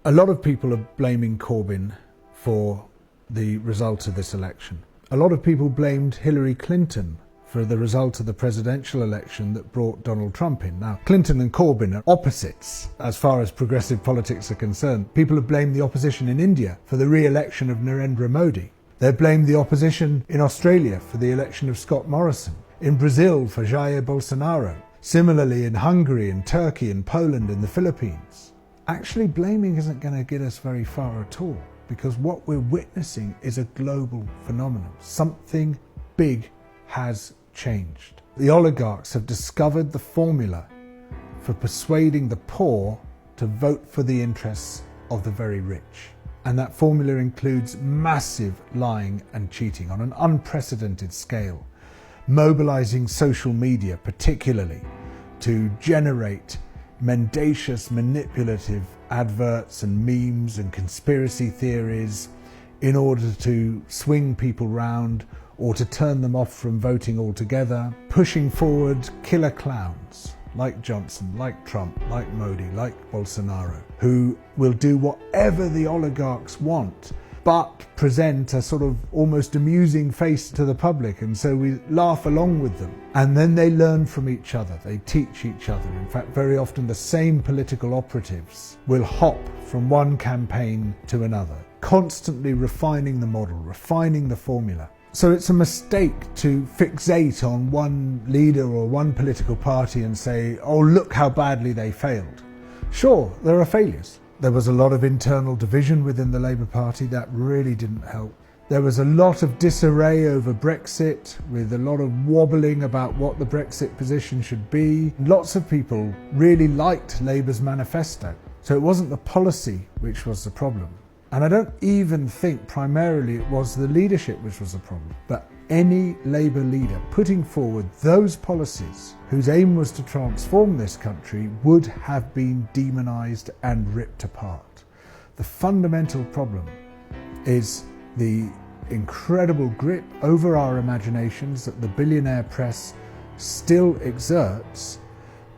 A lot of people are blaming Corbyn for the result of this election. A lot of people blamed Hillary Clinton for the result of the presidential election that brought Donald Trump in. Now, Clinton and Corbyn are opposites as far as progressive politics are concerned. People have blamed the opposition in India for the re-election of Narendra Modi. They've blamed the opposition in Australia for the election of Scott Morrison, in Brazil for Jair Bolsonaro, similarly in Hungary and Turkey and Poland and the Philippines. Actually, blaming isn't going to get us very far at all, because what we're witnessing is a global phenomenon. Something big has changed. The oligarchs have discovered the formula for persuading the poor to vote for the interests of the very rich. And that formula includes massive lying and cheating on an unprecedented scale, mobilizing social media particularly to generate mendacious, manipulative adverts and memes and conspiracy theories in order to swing people round or to turn them off from voting altogether, pushing forward killer clowns like Johnson, like Trump, like Modi, like Bolsonaro, who will do whatever the oligarchs want, but present a sort of almost amusing face to the public, and so we laugh along with them. And then they learn from each other, they teach each other. In fact, very often the same political operatives will hop from one campaign to another, constantly refining the model, refining the formula. So it's a mistake to fixate on one leader or one political party and say, oh, look how badly they failed. Sure, there are failures. There was a lot of internal division within the Labour Party. That really didn't help. There was a lot of disarray over Brexit, with a lot of wobbling about what the Brexit position should be. Lots of people really liked Labour's manifesto. So it wasn't the policy which was the problem. And I don't even think primarily it was the leadership which was the problem, but any Labour leader putting forward those policies whose aim was to transform this country would have been demonised and ripped apart. The fundamental problem is the incredible grip over our imaginations that the billionaire press still exerts,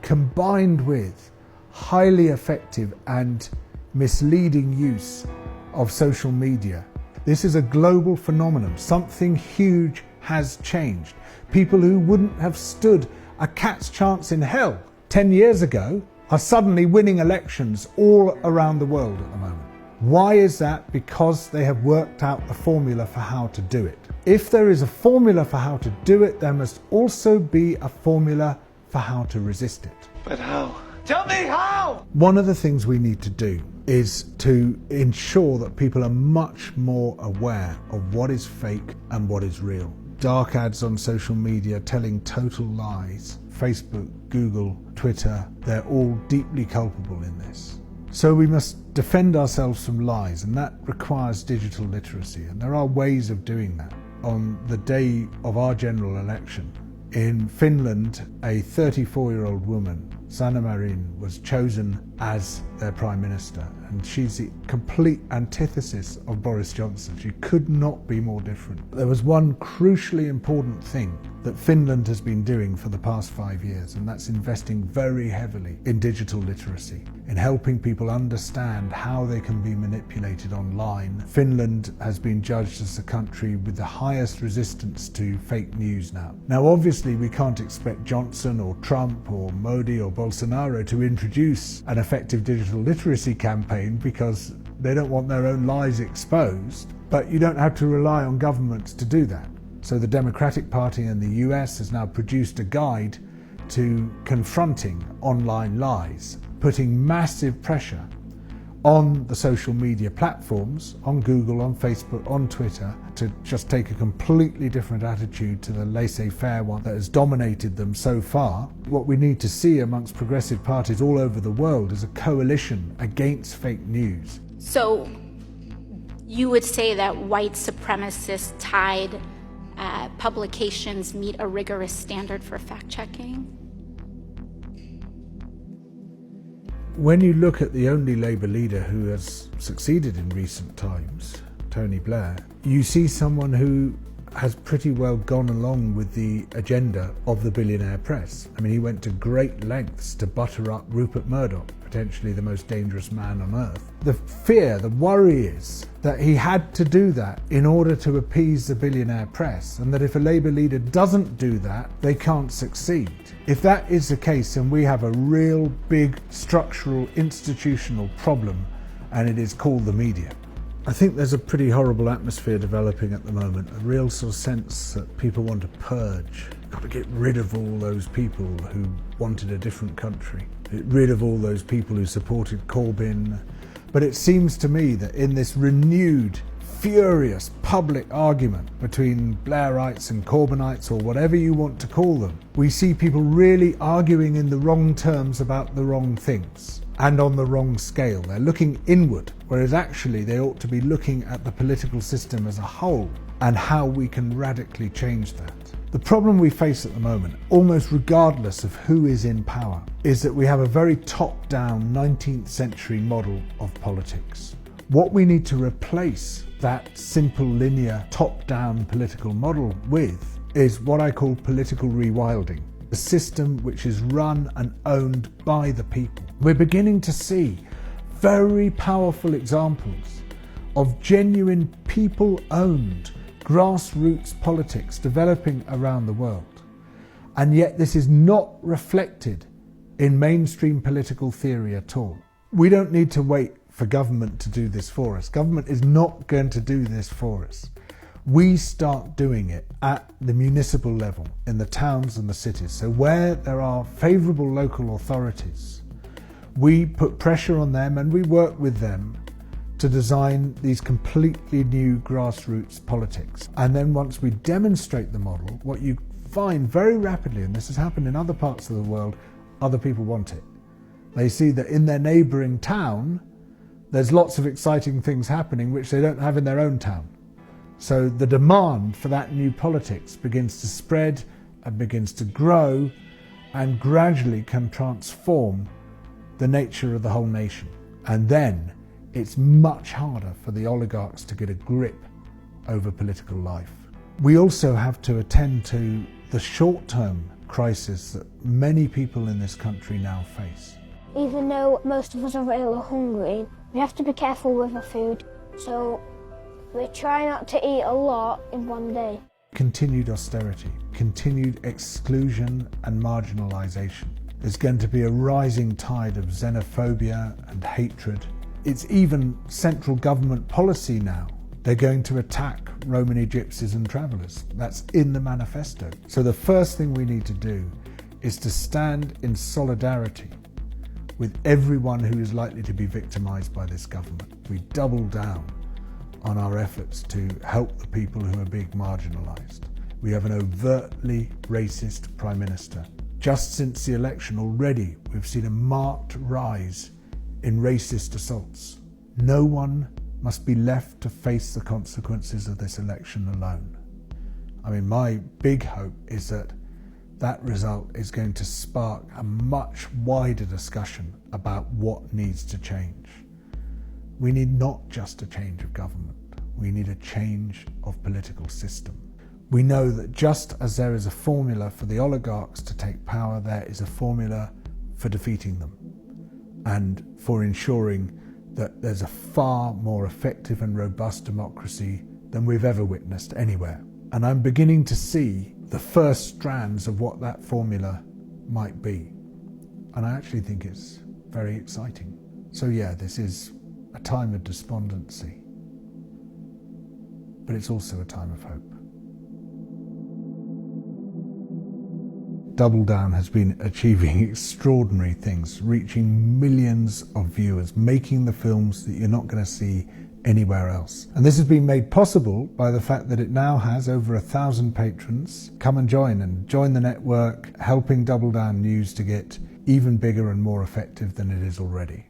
combined with highly effective and misleading use of social media. This is a global phenomenon. Something huge has changed. People who wouldn't have stood a cat's chance in hell 10 years ago are suddenly winning elections all around the world at the moment. Why is that? Because they have worked out the formula for how to do it. If there is a formula for how to do it, there must also be a formula for how to resist it. But how? Tell me how! One of the things we need to do is to ensure that people are much more aware of what is fake and what is real. Dark ads on social media telling total lies. Facebook, Google, Twitter, they're all deeply culpable in this. So we must defend ourselves from lies, and that requires digital literacy, and there are ways of doing that. On the day of our general election, in Finland, a 34-year-old woman, Sanna Marin, was chosen as their Prime Minister, and she's the complete antithesis of Boris Johnson. She could not be more different. There was one crucially important thing that Finland has been doing for the past 5 years, and that's investing very heavily in digital literacy, in helping people understand how they can be manipulated online. Finland has been judged as the country with the highest resistance to fake news now. Now, obviously, we can't expect Johnson or Trump or Modi or Bolsonaro to introduce an effective digital literacy campaign because they don't want their own lies exposed, but you don't have to rely on governments to do that. So the Democratic Party in the US has now produced a guide to confronting online lies, putting massive pressure on the social media platforms, on Google, on Facebook, on Twitter, to just take a completely different attitude to the laissez-faire one that has dominated them so far. What we need to see amongst progressive parties all over the world is a coalition against fake news. So you would say that white supremacist-tied publications meet a rigorous standard for fact-checking? When you look at the only Labour leader who has succeeded in recent times, Tony Blair, you see someone who has pretty well gone along with the agenda of the billionaire press. I mean, he went to great lengths to butter up Rupert Murdoch, potentially the most dangerous man on earth. The fear, the worry is that he had to do that in order to appease the billionaire press, and that if a Labour leader doesn't do that, they can't succeed. If that is the case, then we have a real big structural, institutional problem, and it is called the media. I think there's a pretty horrible atmosphere developing at the moment, a real sort of sense that people want to purge. Got to get rid of all those people who wanted a different country, get rid of all those people who supported Corbyn. But it seems to me that in this renewed, furious public argument between Blairites and Corbynites, or whatever you want to call them, we see people really arguing in the wrong terms about the wrong things and on the wrong scale. They're looking inward, whereas actually they ought to be looking at the political system as a whole and how we can radically change that. The problem we face at the moment, almost regardless of who is in power, is that we have a very top-down 19th century model of politics. What we need to replace that simple linear top-down political model with is what I call political rewilding, a system which is run and owned by the people. We're beginning to see very powerful examples of genuine people-owned grassroots politics developing around the world. And yet this is not reflected in mainstream political theory at all. We don't need to wait for government to do this for us. Government is not going to do this for us. We start doing it at the municipal level, in the towns and the cities. So where there are favourable local authorities, we put pressure on them and we work with them to design these completely new grassroots politics. And then once we demonstrate the model, what you find very rapidly, and this has happened in other parts of the world, other people want it. They see that in their neighbouring town, there's lots of exciting things happening which they don't have in their own town. So the demand for that new politics begins to spread and begins to grow and gradually can transform the nature of the whole nation. And then it's much harder for the oligarchs to get a grip over political life. We also have to attend to the short-term crisis that many people in this country now face. Even though most of us are really hungry, we have to be careful with our food. So we try not to eat a lot in one day. Continued austerity, continued exclusion and marginalisation. There's going to be a rising tide of xenophobia and hatred. It's even central government policy now. They're going to attack Romani gypsies and travellers. That's in the manifesto. So the first thing we need to do is to stand in solidarity with everyone who is likely to be victimised by this government. We double down on our efforts to help the people who are being marginalised. We have an overtly racist Prime Minister. Just since the election already, we've seen a marked rise in racist assaults. No one must be left to face the consequences of this election alone. I mean, my big hope is that that result is going to spark a much wider discussion about what needs to change. We need not just a change of government, we need a change of political system. We know that just as there is a formula for the oligarchs to take power, there is a formula for defeating them and for ensuring that there's a far more effective and robust democracy than we've ever witnessed anywhere. And I'm beginning to see the first strands of what that formula might be. And I actually think it's very exciting. So yeah, this is a time of despondency, but it's also a time of hope. Doubledown has been achieving extraordinary things, reaching millions of viewers, making the films that you're not going to see anywhere else. And this has been made possible by the fact that it now has over 1,000 patrons. Come and join the network, helping Doubledown News to get even bigger and more effective than it is already.